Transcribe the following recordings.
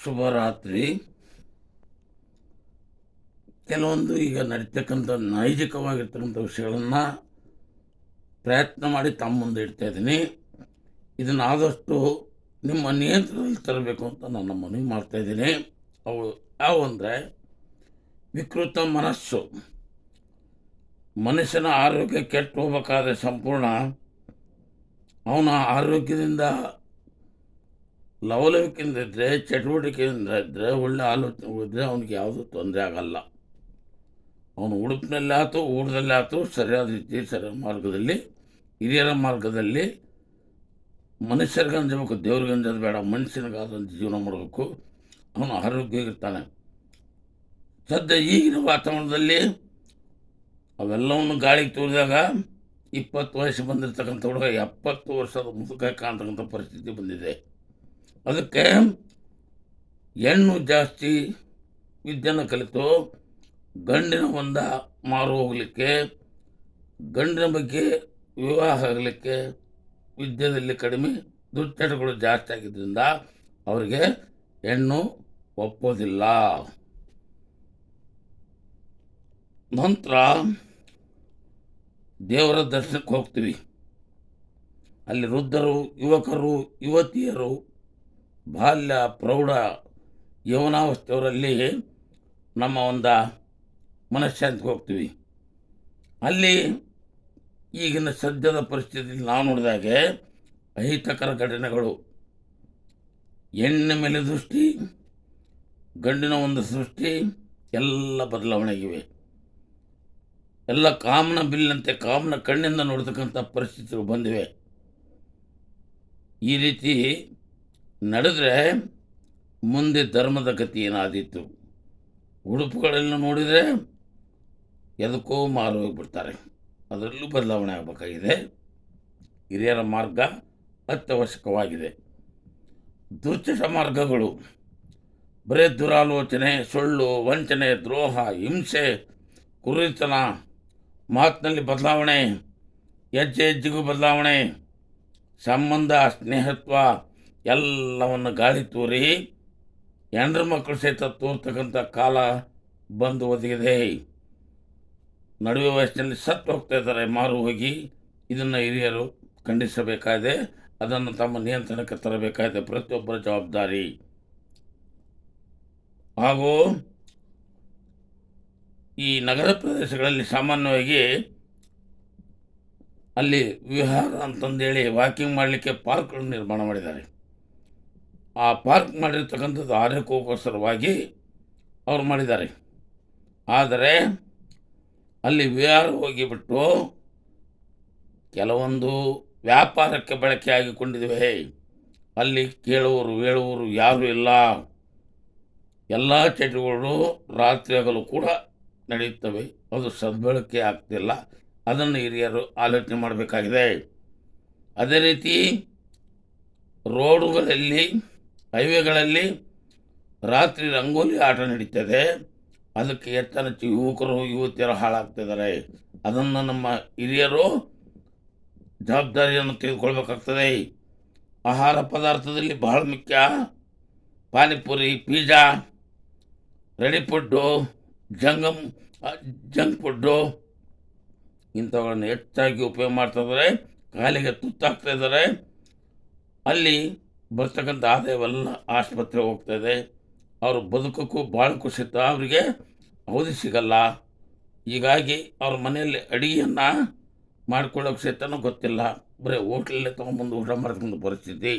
ಶುಭರಾತ್ರಿ. ಕೆಲವೊಂದು ಈಗ ನಡೀತಕ್ಕಂಥ ನೈಜಕವಾಗಿರ್ತಕ್ಕಂಥ ವಿಷಯಗಳನ್ನು ಪ್ರಯತ್ನ ಮಾಡಿ ತಮ್ಮ ಮುಂದೆ ಇಡ್ತಾ ಇದ್ದೀನಿ. ಇದನ್ನು ಆದಷ್ಟು ನಿಮ್ಮ ನಿಯಂತ್ರಣದಲ್ಲಿ ತರಬೇಕು ಅಂತ ನನ್ನ ಮನವಿ ಮಾಡ್ತಾಯಿದ್ದೀನಿ. ಅವು ಯಾವುವಂದರೆ, ವಿಕೃತ ಮನಸ್ಸು. ಮನುಷ್ಯನ ಆರೋಗ್ಯ ಕೆಟ್ಟು ಹೋಗಬೇಕಾದ್ರೆ ಸಂಪೂರ್ಣ ಅವನ ಆರೋಗ್ಯದಿಂದ ಲವಲವಿಕೆಯಿಂದ ಇದ್ದರೆ, ಚಟುವಟಿಕೆಯಿಂದ ಇದ್ದರೆ, ಒಳ್ಳೆ ಆಲೋಚನೆ ಇದ್ದರೆ ಅವನಿಗೆ ಯಾವುದೂ ತೊಂದರೆ ಆಗಲ್ಲ. ಅವನು ಉಡುಪಿನಲ್ಲಿ ಆಯ್ತು, ಊಟದಲ್ಲಿ ಆಯ್ತು, ಸರಿಯಾದ ರೀತಿ ಸರಿಯಾದ ಮಾರ್ಗದಲ್ಲಿ, ಹಿರಿಯರ ಮಾರ್ಗದಲ್ಲಿ ಮನುಷ್ಯರಿಗೆ ಅಂಜಬೇಕು, ದೇವ್ರಿಗೆ ಅಂಜೋದು ಬೇಡ, ಮನುಷ್ಯನಿಗಾದಂಥ ಜೀವನ ಮಾಡಬೇಕು. ಅವನು ಆರೋಗ್ಯ ಇರ್ತಾನೆ. ಸದ್ಯ ಈಗಿನ ವಾತಾವರಣದಲ್ಲಿ ಅವೆಲ್ಲವನ್ನು ಗಾಳಿಗೆ ತೋರಿದಾಗ 20 ವಯಸ್ಸು ಬಂದಿರತಕ್ಕಂಥ ಹುಡುಗ 70 ವರ್ಷದ ಮುದುಕ ಕಾಣ್ತಕ್ಕಂಥ ಪರಿಸ್ಥಿತಿ ಬಂದಿದೆ. ಅದಕ್ಕೆ ಹೆಣ್ಣು ಜಾಸ್ತಿ ವಿದ್ಯೆನ ಕಲಿತು ಗಂಡಿನ ಒಂದ ಮಾರು ಹೋಗಲಿಕ್ಕೆ, ಗಂಡಿನ ಬಗ್ಗೆ ವಿವಾಹ ಆಗಲಿಕ್ಕೆ ವಿದ್ಯೆಯಲ್ಲಿ ಕಡಿಮೆ, ದುಶ್ಚಟಗಳು ಜಾಸ್ತಿ ಆಗಿದ್ದರಿಂದ ಅವರಿಗೆ ಹೆಣ್ಣು ಒಪ್ಪೋದಿಲ್ಲ. ನಂತರ ದೇವರ ದರ್ಶನಕ್ಕೆ ಹೋಗ್ತೀವಿ. ಅಲ್ಲಿ ವೃದ್ಧರು, ಯುವಕರು, ಯುವತಿಯರು, ಬಾಲ್ಯ, ಪ್ರೌಢ, ಯೌವನಾವಸ್ಥೆಯವರಲ್ಲಿ ನಮ್ಮ ಒಂದು ಮನಃಶಾಂತಿಗೆ ಹೋಗ್ತೀವಿ. ಅಲ್ಲಿ ಈಗಿನ ಸದ್ಯದ ಪರಿಸ್ಥಿತಿಯಲ್ಲಿ ನಾವು ನೋಡಿದಾಗೆ ಅಹಿತಕರ ಘಟನೆಗಳು, ಹೆಣ್ಣಿನ ಮೇಲೆ ದೃಷ್ಟಿ, ಗಂಡಿನ ಒಂದು ಸೃಷ್ಟಿ ಎಲ್ಲ ಬದಲಾವಣೆಯಾಗಿವೆ. ಎಲ್ಲ ಕಾಮನ ಬಿಲ್ಲಂತೆ ಕಾಮನ ಕಣ್ಣಿಂದ ನೋಡ್ತಕ್ಕಂಥ ಪರಿಸ್ಥಿತಿಗಳು ಬಂದಿವೆ. ಈ ರೀತಿ ನಡೆದರೆ ಮುಂದೆ ಧರ್ಮದ ಗತಿ ಏನಾದೀತು. ಉಡುಪುಗಳೆಲ್ಲ ನೋಡಿದರೆ ಎದಕ್ಕೋ ಮಾರು ಹೋಗಿಬಿಡ್ತಾರೆ. ಅದರಲ್ಲೂ ಬದಲಾವಣೆ ಆಗಬೇಕಾಗಿದೆ. ಹಿರಿಯರ ಮಾರ್ಗ ಅತ್ಯವಶ್ಯಕವಾಗಿದೆ. ದುಶ್ಚಟ ಮಾರ್ಗಗಳು ಬರೇ ದುರಾಲೋಚನೆ, ಸುಳ್ಳು, ವಂಚನೆ, ದ್ರೋಹ, ಹಿಂಸೆ, ಕುರುತನ, ಮಾತಿನಲ್ಲಿ ಬದಲಾವಣೆ, ಹೆಜ್ಜೆ ಹೆಜ್ಜೆಗೂ ಬದಲಾವಣೆ, ಸಂಬಂಧ, ಸ್ನೇಹತ್ವ ಎಲ್ಲವನ್ನು ಗಾಳಿ ತೂರಿ ಹೆಣ್ಣರ ಮಕ್ಕಳು ಸಹಿತ ತೋರ್ತಕ್ಕಂಥ ಕಾಲ ಬಂದು ಒದಗಿದೆ. ನಡುವೆ ವಯಸ್ಸಿನಲ್ಲಿ ಸತ್ತು ಹೋಗ್ತಾ ಇದ್ದಾರೆ ಮಾರು ಹೋಗಿ. ಇದನ್ನು ಹಿರಿಯರು ಖಂಡಿಸಬೇಕಾಗಿದೆ. ಅದನ್ನು ತಮ್ಮ ನಿಯಂತ್ರಣಕ್ಕೆ ತರಬೇಕಾಗಿದೆ. ಪ್ರತಿಯೊಬ್ಬರ ಜವಾಬ್ದಾರಿ. ಹಾಗೂ ಈ ನಗರ ಪ್ರದೇಶಗಳಲ್ಲಿ ಸಾಮಾನ್ಯವಾಗಿ ಅಲ್ಲಿ ವಿಹಾರ ಅಂತಂದೇಳಿ ವಾಕಿಂಗ್ ಮಾಡಲಿಕ್ಕೆ ಪಾರ್ಕ್ಗಳನ್ನು ನಿರ್ಮಾಣ ಮಾಡಿದ್ದಾರೆ. ಆ ಪಾರ್ಕ್ ಮಾಡಿರ್ತಕ್ಕಂಥದ್ದು ಆರೋಗ್ಯಕ್ಕೋಸ್ಕರವಾಗಿ ಅವರು ಮಾಡಿದ್ದಾರೆ. ಆದರೆ ಅಲ್ಲಿ ವಿಹಾರ ಹೋಗಿಬಿಟ್ಟು ಕೆಲವೊಂದು ವ್ಯಾಪಾರಕ್ಕೆ ಬಳಕೆ ಆಗಿಕೊಂಡಿವೆ. ಅಲ್ಲಿ ಕೇಳುವರು ಹೇಳುವರು ಯಾರೂ ಇಲ್ಲ. ಎಲ್ಲ ಚಟುವಟಿಕೆಗಳು ರಾತ್ರಿ ಹಗಲು ಕೂಡ ನಡೆಯುತ್ತವೆ. ಅದು ಸದ್ಬಳಕೆ ಆಗ್ತಿಲ್ಲ. ಅದನ್ನು ಹಿರಿಯರು ಆಲೋಚನೆ ಮಾಡಬೇಕಾಗಿದೆ. ಅದೇ ರೀತಿ ರೋಡುಗಳಲ್ಲಿ, ಹೈವೇಗಳಲ್ಲಿ ರಾತ್ರಿ ರಂಗೋಲಿ ಆಟ ನಡೀತದೆ. ಅದಕ್ಕೆ ಹೆಚ್ಚಿನ ಯುವಕರು, ಯುವತಿಯರು ಹಾಳಾಗ್ತಿದ್ದಾರೆ. ಅದನ್ನು ನಮ್ಮ ಹಿರಿಯರು ಜವಾಬ್ದಾರಿಯನ್ನು ತೆಗೆದುಕೊಳ್ಬೇಕಾಗ್ತದೆ. ಆಹಾರ ಪದಾರ್ಥದಲ್ಲಿ ಬಹಳ ಮುಖ್ಯ panipuri, pizza, ready food, junk food ಇಂಥವುಗಳನ್ನು ಹೆಚ್ಚಾಗಿ ಉಪಯೋಗ ಮಾಡ್ತಾಯಿದ್ದಾರೆ. ಕಾಲಿಗೆ ತುತ್ತಾಗ್ತಾ ಇದ್ದಾರೆ. ಅಲ್ಲಿ ಬರ್ತಕ್ಕಂಥ ಆದಾಯವೆಲ್ಲ ಆಸ್ಪತ್ರೆ ಹೋಗ್ತಾಯಿದೆ. ಅವರು ಬದುಕೋಕ್ಕೂ ಬಾಳಕ್ಕೂ ಸಹಿತ ಅವರಿಗೆ ಅವಧಿ ಸಿಗಲ್ಲ. ಹೀಗಾಗಿ ಅವ್ರ ಮನೆಯಲ್ಲಿ ಅಡುಗೆಯನ್ನು ಮಾಡ್ಕೊಳ್ಳೋಕೆ ಸಹಿತನೂ ಗೊತ್ತಿಲ್ಲ. ಬರೀ ಹೋಟ್ಲಲ್ಲೇ ತೊಗೊಂಬಂದು ಊಟ ಮಾಡ್ತಕ್ಕಂಥ ಪರಿಸ್ಥಿತಿ.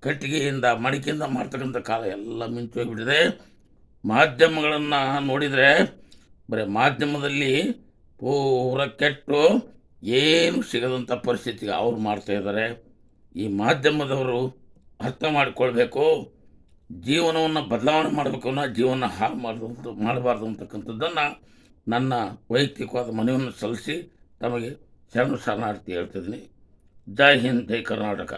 ಕಟ್ಟಿಗೆಯಿಂದ, ಮಡಿಕೆಯಿಂದ ಮಾಡ್ತಕ್ಕಂಥ ಕಾಲ ಎಲ್ಲ ಮಿಂಚೋಗಿಬಿಟ್ಟಿದೆ. ಮಾಧ್ಯಮಗಳನ್ನು ನೋಡಿದರೆ ಬರೀ ಮಾಧ್ಯಮದಲ್ಲಿ ಪೂರ ಕೆಟ್ಟು ಏನು ಸಿಗದಂಥ ಪರಿಸ್ಥಿತಿಗೆ ಅವ್ರು ಮಾಡ್ತಾಯಿದ್ದಾರೆ. ಈ ಮಾಧ್ಯಮದವರು ಅರ್ಥ ಮಾಡಿಕೊಳ್ಬೇಕು. ಜೀವನವನ್ನು ಬದಲಾವಣೆ ಮಾಡಬೇಕು, ಜೀವನ ಹಾಳು ಮಾಡಬಾರ್ದು ಅಂತಕ್ಕಂಥದ್ದನ್ನು ನನ್ನ ವೈಯಕ್ತಿಕವಾದ ಮನವಿಯನ್ನು ಸಲ್ಲಿಸಿ ತಮಗೆ ಶರಣಾರ್ಥಿ ಹೇಳ್ತಿದ್ದೀನಿ. ಜೈ ಹಿಂದ್, ಜೈ ಕರ್ನಾಟಕ.